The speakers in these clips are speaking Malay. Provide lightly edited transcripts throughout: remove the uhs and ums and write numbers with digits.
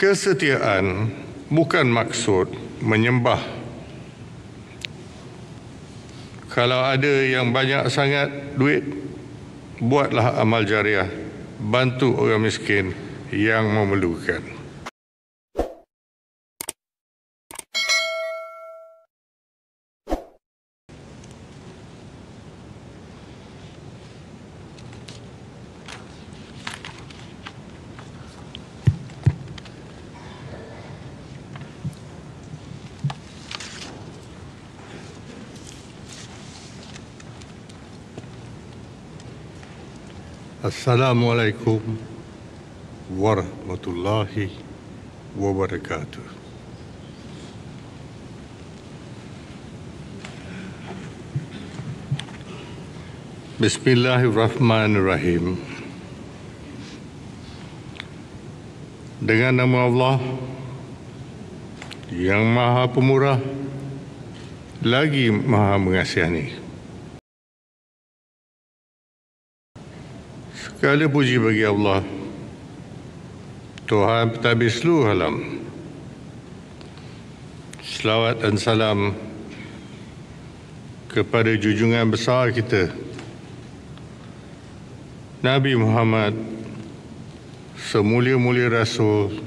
Kesetiaan bukan maksud menyembah. Kalau ada yang banyak sangat duit, buatlah amal jariah, bantu orang miskin yang memerlukan. Assalamualaikum warahmatullahi wabarakatuh. Bismillahirrahmanirrahim. Dengan nama Allah yang Maha Pemurah lagi Maha Mengasihani. Segala puji bagi Allah, Tuhan pentadbir seluruh alam. Selawat dan salam kepada junjungan besar kita, Nabi Muhammad, semulia-mulia Rasul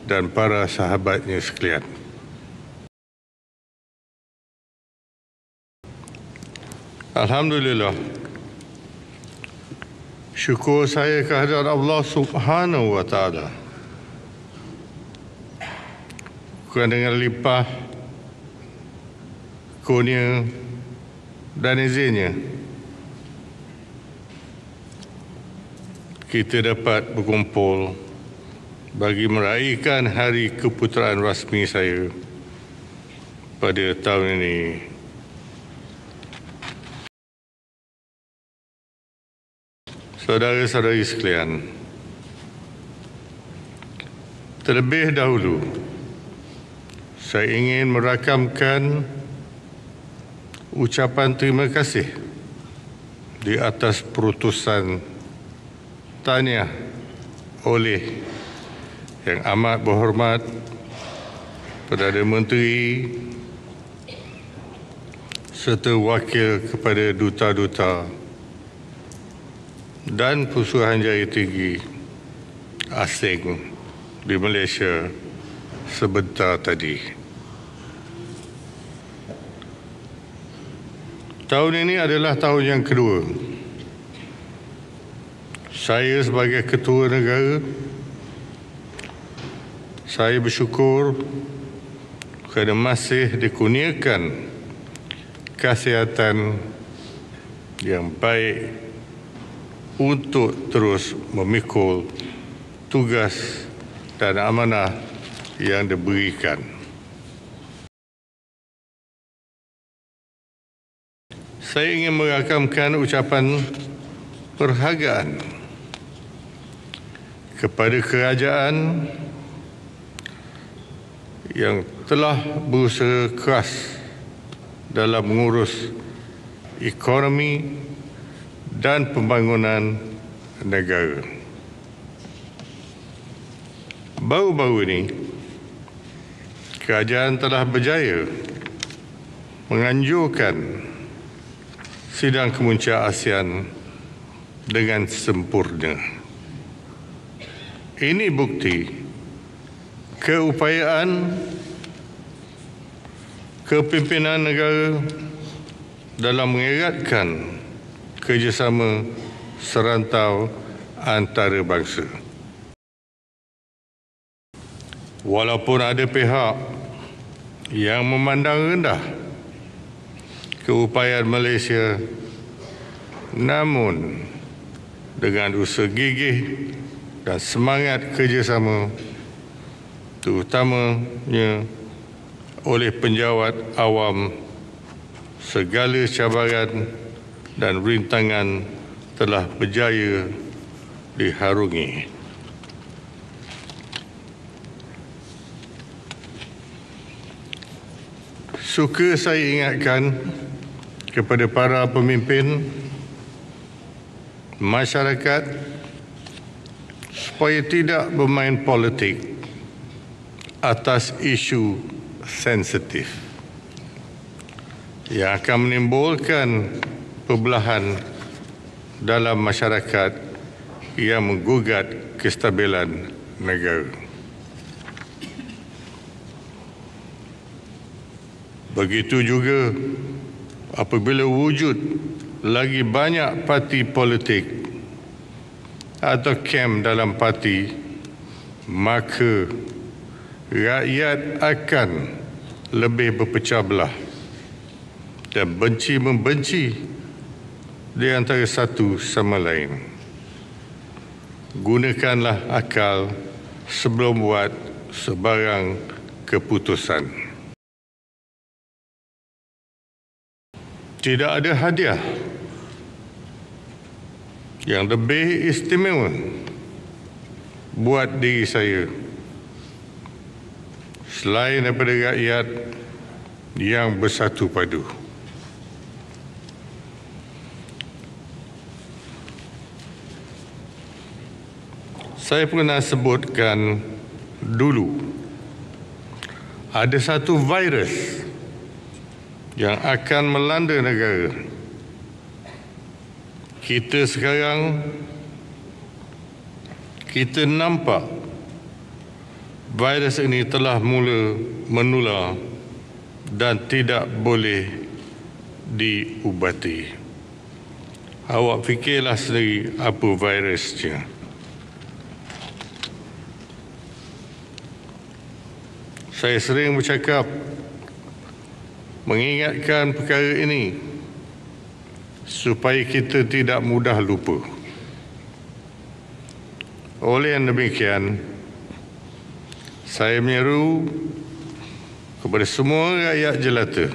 dan para sahabatnya sekalian. Alhamdulillah, syukur saya kehadirat Allah Subhanahu wa Ta'ala kerana dengan limpah kurnia dan izinnya kita dapat berkumpul bagi meraihkan hari keputeraan rasmi saya pada tahun ini. Saudara-saudari sekalian, terlebih dahulu saya ingin merakamkan ucapan terima kasih di atas perutusan tahniah oleh Yang Amat Berhormat Perdana Menteri serta wakil kepada duta-duta dan Pusuruhanjaya tinggi asing di Malaysia sebentar tadi. Tahun ini adalah tahun yang kedua saya sebagai ketua negara. Saya bersyukur kerana masih dikurniakan kesihatan yang baik untuk terus memikul tugas dan amanah yang diberikan. Saya ingin merakamkan ucapan perhargaan kepada kerajaan yang telah berusaha keras dalam mengurus ekonomi dan pembangunan negara. Baru-baru ini, kerajaan telah berjaya menganjurkan sidang kemuncak ASEAN dengan sempurna. Ini bukti keupayaan kepimpinan negara dalam mengeratkan kerjasama serantau antarabangsa. Walaupun ada pihak yang memandang rendah keupayaan Malaysia, namun dengan usaha gigih dan semangat kerjasama, terutamanya oleh penjawat awam, segala cabaran dan rintangan telah berjaya diharungi. Suka saya ingatkan kepada para pemimpin masyarakat supaya tidak bermain politik atas isu sensitif yang akan menimbulkan perbelahan dalam masyarakat yang menggugat kestabilan negara. Begitu juga apabila wujud lagi banyak parti politik atau kem dalam parti, maka rakyat akan lebih berpecah belah dan benci-membenci di antara satu sama lain. Gunakanlah akal sebelum buat sebarang keputusan. Tidak ada hadiah yang lebih istimewa buat diri saya selain daripada rakyat yang bersatu padu. Saya pernah sebutkan dulu ada satu virus yang akan melanda negara. Kita sekarang nampak virus ini telah mula menular dan tidak boleh diubati. Awak fikirlah sendiri apa virusnya. Saya sering bercakap mengingatkan perkara ini supaya kita tidak mudah lupa. Oleh yang demikian, saya menyeru kepada semua rakyat jelata,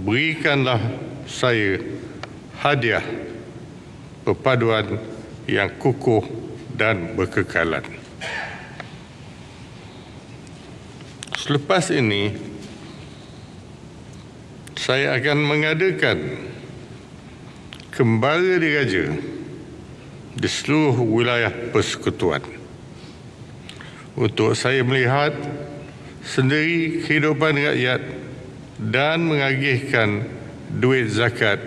berikanlah saya hadiah perpaduan yang kukuh dan berkekalan. Selepas ini, saya akan mengadakan kembara diraja di seluruh wilayah persekutuan untuk saya melihat sendiri kehidupan rakyat dan mengagihkan duit zakat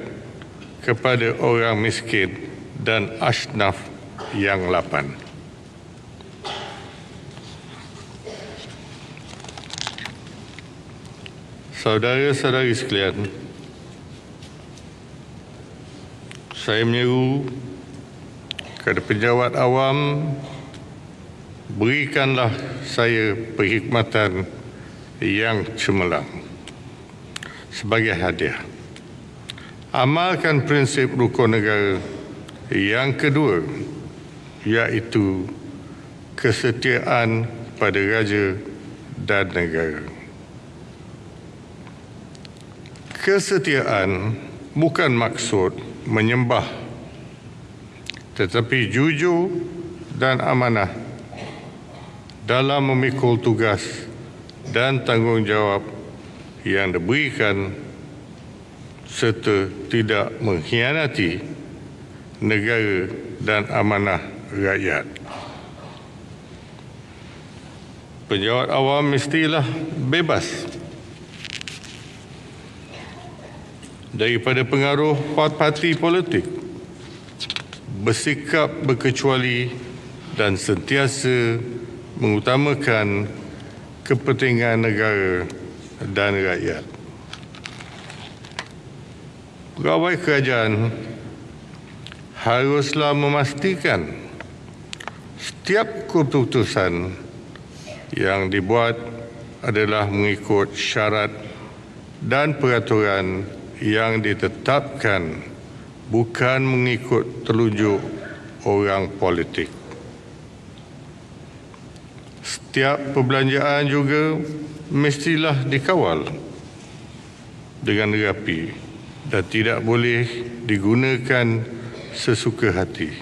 kepada orang miskin dan asnaf yang lapan. Saudara-saudari sekalian, saya menyeru kepada pejabat awam, berikanlah saya perkhidmatan yang cemerlang sebagai hadiah. Amalkan prinsip rukun negara yang kedua, iaitu kesetiaan pada raja dan negara. Kesetiaan bukan maksud menyembah, tetapi jujur dan amanah dalam memikul tugas dan tanggungjawab yang diberikan serta tidak mengkhianati negara dan amanah rakyat. Pejabat awam mestilah bebas daripada pengaruh parti politik, bersikap berkecuali dan sentiasa mengutamakan kepentingan negara dan rakyat. Pegawai kerajaan haruslah memastikan setiap keputusan yang dibuat adalah mengikut syarat dan peraturan yang ditetapkan, bukan mengikut telunjuk orang politik. Setiap perbelanjaan juga mestilah dikawal dengan rapi dan tidak boleh digunakan sesuka hati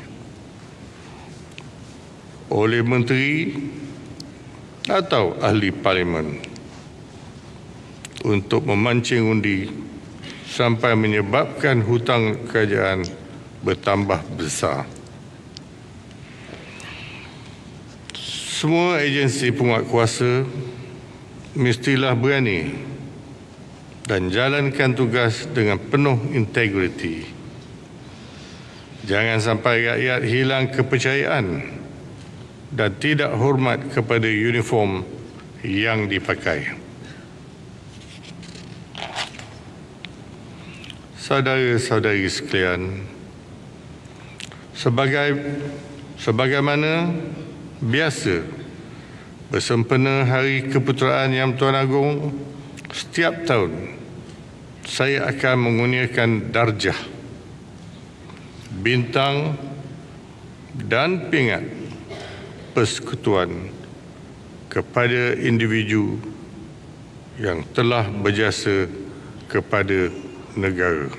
oleh menteri atau ahli parlimen untuk memancing undi sampai menyebabkan hutang kerajaan bertambah besar. Semua agensi penguatkuasa mestilah berani dan jalankan tugas dengan penuh integriti. Jangan sampai rakyat hilang kepercayaan dan tidak hormat kepada uniform yang dipakai. Saudara-saudari sekalian, sebagaimana biasa bersempena Hari Keputeraan Yang Tuan Agong, setiap tahun saya akan mengurniakan darjah, bintang dan pingat persekutuan kepada individu yang telah berjasa kepada negara.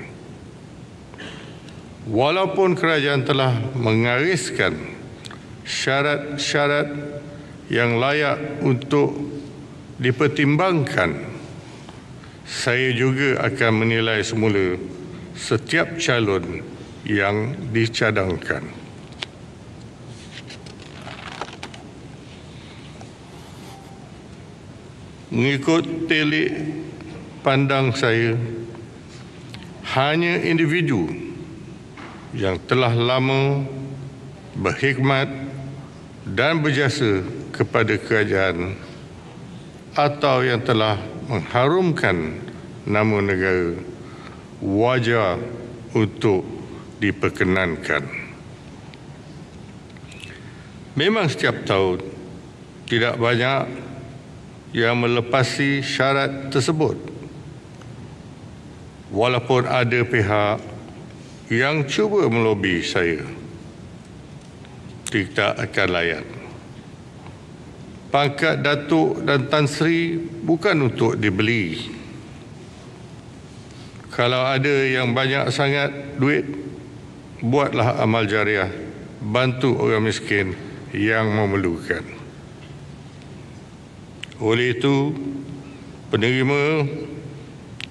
Walaupun kerajaan telah mengariskan syarat-syarat yang layak untuk dipertimbangkan, saya juga akan menilai semula setiap calon yang dicadangkan. Mengikut telik pandang saya, hanya individu yang telah lama berkhidmat dan berjasa kepada kerajaan atau yang telah mengharumkan nama negara wajar untuk diperkenankan. Memang setiap tahun tidak banyak yang melepasi syarat tersebut, walaupun ada pihak yang cuba melobi saya. Tidak akan layan. Pangkat Datuk dan Tan Sri bukan untuk dibeli. Kalau ada yang banyak sangat duit, buatlah amal jariah, bantu orang miskin yang memerlukan. Oleh itu, penerima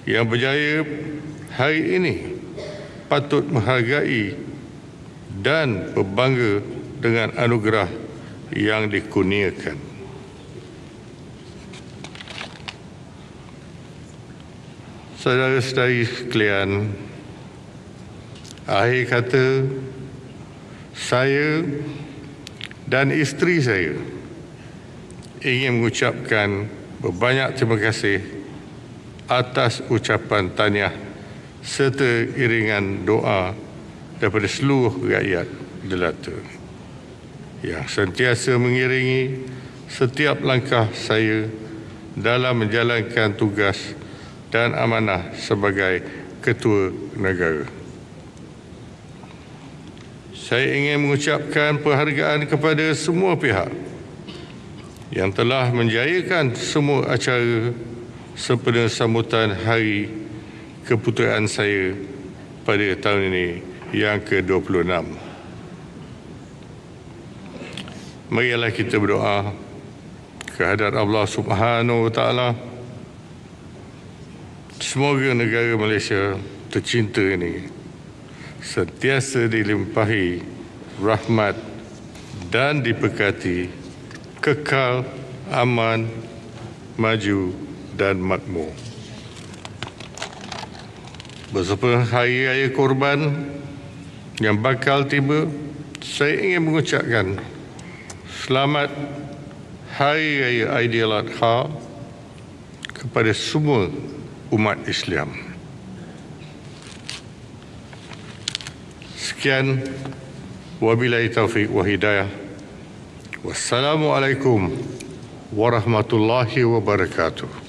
yang berjaya hari ini patut menghargai dan berbangga dengan anugerah yang dikurniakan. Saudara-saudari sekalian, akhir kata, saya dan isteri saya ingin mengucapkan berbanyak terima kasih atas ucapan tahniah serta iringan doa daripada seluruh rakyat jelata yang sentiasa mengiringi setiap langkah saya dalam menjalankan tugas dan amanah sebagai Ketua Negara. Saya ingin mengucapkan penghargaan kepada semua pihak yang telah menjayakan semua acara sempena sambutan Hari Keputeraan saya pada tahun ini yang ke-26. Marilah kita berdoa kehadrat Allah Subhanahu Wa Taala. Semoga negara Malaysia tercinta ini sentiasa dilimpahi rahmat dan diberkati, kekal, aman, maju dan makmur. Bersama Hari Raya Korban yang bakal tiba, saya ingin mengucapkan selamat Hari Raya Aidiladha kepada semua umat Islam. Sekian, wabillahi taufiq wa hidayah. Wassalamualaikum warahmatullahi wabarakatuh.